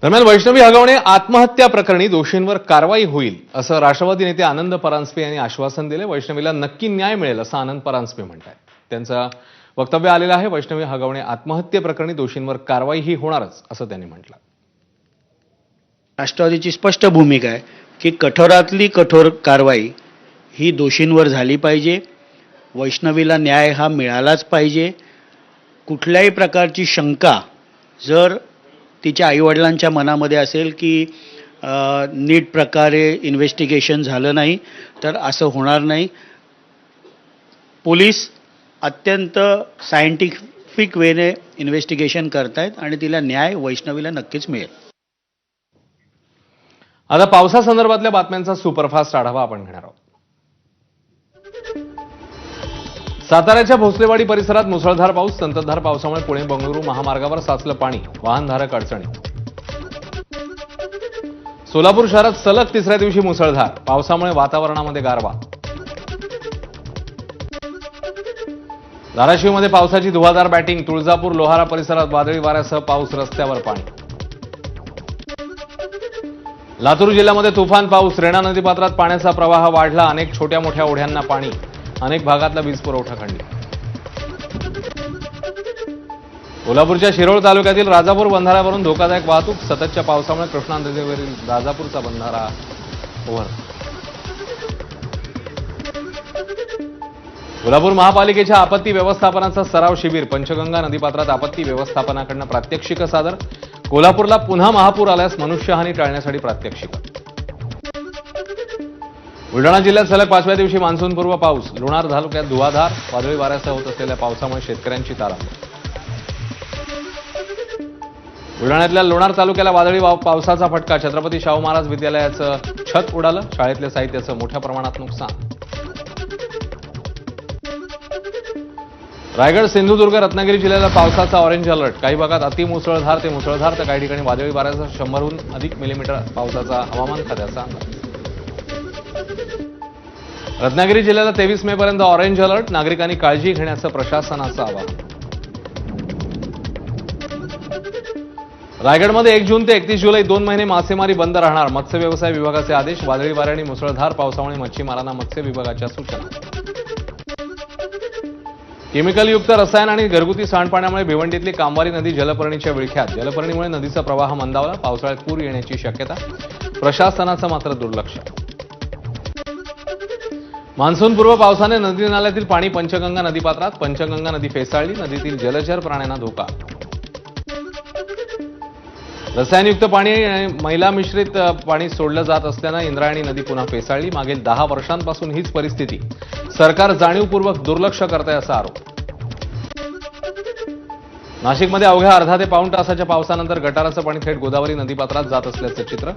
दरम्यान वैष्णवी हगवणे आत्महत्या प्रकरणी दोषींवर कारवाई होईल असं राष्ट्रवादी नेते आनंद परांजपे यांनी आश्वासन दिले। वैष्णवीला नक्की न्याय मिळेल असं आनंद परांजपे म्हणतात। त्यांचं वक्तव्य आलेलं आहे। वैष्णवी हगवणे आत्महत्येप्रकरणी दोषींवर कारवाई ही होणारच असं त्यांनी म्हटलं। राष्ट्रवादीची स्पष्ट भूमिका आहे की कठोरातली कठोर कारवाई ही दोषींवर झाली पाहिजे। वैष्णवीला न्याय हा मिळालाच पाहिजे। कुठल्याही प्रकारची शंका जर तिच्या आईवडिलांच्या मनामध्ये असेल की नीट प्रकारे इन्व्हेस्टिगेशन झालं नाही तर असं होणार नाही। पोलीस अत्यंत सायंटिफिक वेने इन्व्हेस्टिगेशन करतायत आणि तिला न्याय वैष्णवीला नक्कीच मिळेल। आता पावसासंदर्भातल्या बातम्यांचा सुपरफास्ट आढावा आपण घेणार आहोत। साताऱ्याच्या भोसलेवाडी परिसरात मुसळधार पाऊस। संततधार पावसामुळे पुणे बंगळुरू महामार्गावर साचलं पाणी, वाहनधारक अडचणीत। सोलापूर शहरात सलग तिसऱ्या दिवशी मुसळधार पावसामुळे वातावरणामध्ये गारवा। धाराशिवमध्ये पावसाची धुवाधार बॅटिंग। तुळजापूर लोहारा परिसरात वादळी वाऱ्यासह पाऊस, रस्त्यावर पाणी। लातूर जिल्ह्यामध्ये तुफान पाऊस। रेणा नदीपात्रात पाण्याचा प्रवाह वाढला। अनेक छोट्या मोठ्या ओढ्यांना पाणी। अनेक भागातला वीज पुरवठा खंडित। कोल्हापूरच्या शिरोळ तालुक्यातील राजापूर बंधाऱ्यावरून धोकादायक वाहतूक। सततच्या पावसामुळे कृष्णा नदीवरील राजापूरचा बंधारा ओव्हर। कोल्हापूर महापालिकेच्या आपत्ती व्यवस्थापनाचा सराव शिबिर। पंचगंगा नदीपात्रात आपत्ती व्यवस्थापनाकडून प्रात्यक्षिक सादर। कोल्हापूरला पुन्हा महापूर आल्यास मनुष्यहानी टाळण्यासाठी प्रात्यक्षिक। बुलढाणा जिल्ह्यात सलग 5व्या दिवशी मान्सूनपूर्व पाऊस। लोणार तालुक्यात धुवाधार वादळी वाऱ्यासह होत असलेल्या पावसामुळे शेतकऱ्यांची तारांबळ। बुलढाण्यातल्या लोणार तालुक्याला वादळी पावसाचा फटका। छत्रपती शाहू महाराज विद्यालयाचं छत उडालं। शाळेतल्या साहित्याचं मोठ्या प्रमाणात नुकसान। रायगड, सिंधुदुर्ग, रत्नागिरी जिल्ह्याला पावसाचा ऑरेंज अलर्ट। काही भागात अतिमुसळधार ते मुसळधार तर काही ठिकाणी वादळी वाऱ्यासह 100हून अधिक मिलीमीटर पावसाचा हवामान खात्याचा अंदाज। रत्नागिरी जिल्ह्याला 23 मे पर्यंत ऑरेंज अलर्ट। नागरिकांनी काळजी घेण्याचं प्रशासनाचं आवाहन। रायगडमध्ये 1 जून ते 31 जुलै 2 महिने मासेमारी बंद राहणार। मत्स्य व्यवसाय विभागाचे आदेश। वादळी वारे आणि मुसळधार पावसामुळे मच्छीमारांना मत्स्य विभागाच्या सूचना। केमिकलयुक्त रसायन आणि घरगुती सांडपाण्यामुळे भिवंडीतली कामवारी नदी जलपर्णीच्या विळख्यात। जलपर्णीमुळे नदीचा प्रवाह मंदावला। पावसाळ्यात पूर येण्याची शक्यता। प्रशासनाचं मात्र दुर्लक्ष। मान्सूनपूर्व पावसाने नदी नाल्यातील पाणी पंचगंगा नदीपात्रात। पंचगंगा नदी फेसाळली। नदीतील जलचर प्राण्यांना धोका। रसायनयुक्त पाणी आणि मैला मिश्रित पाणी सोडलं जात असल्यानं इंद्रायणी नदी पुन्हा फेसाळली। मागील 10 वर्षांपासून हीच परिस्थिती। सरकार जाणीवपूर्वक दुर्लक्ष करतंय असा आरोप। नाशिकमध्ये अवघ्या अर्धा ते पाऊण तासाच्या पावसानंतर गटाराचं पाणी थेट गोदावरी नदीपात्रात जात असल्याचं चित्र।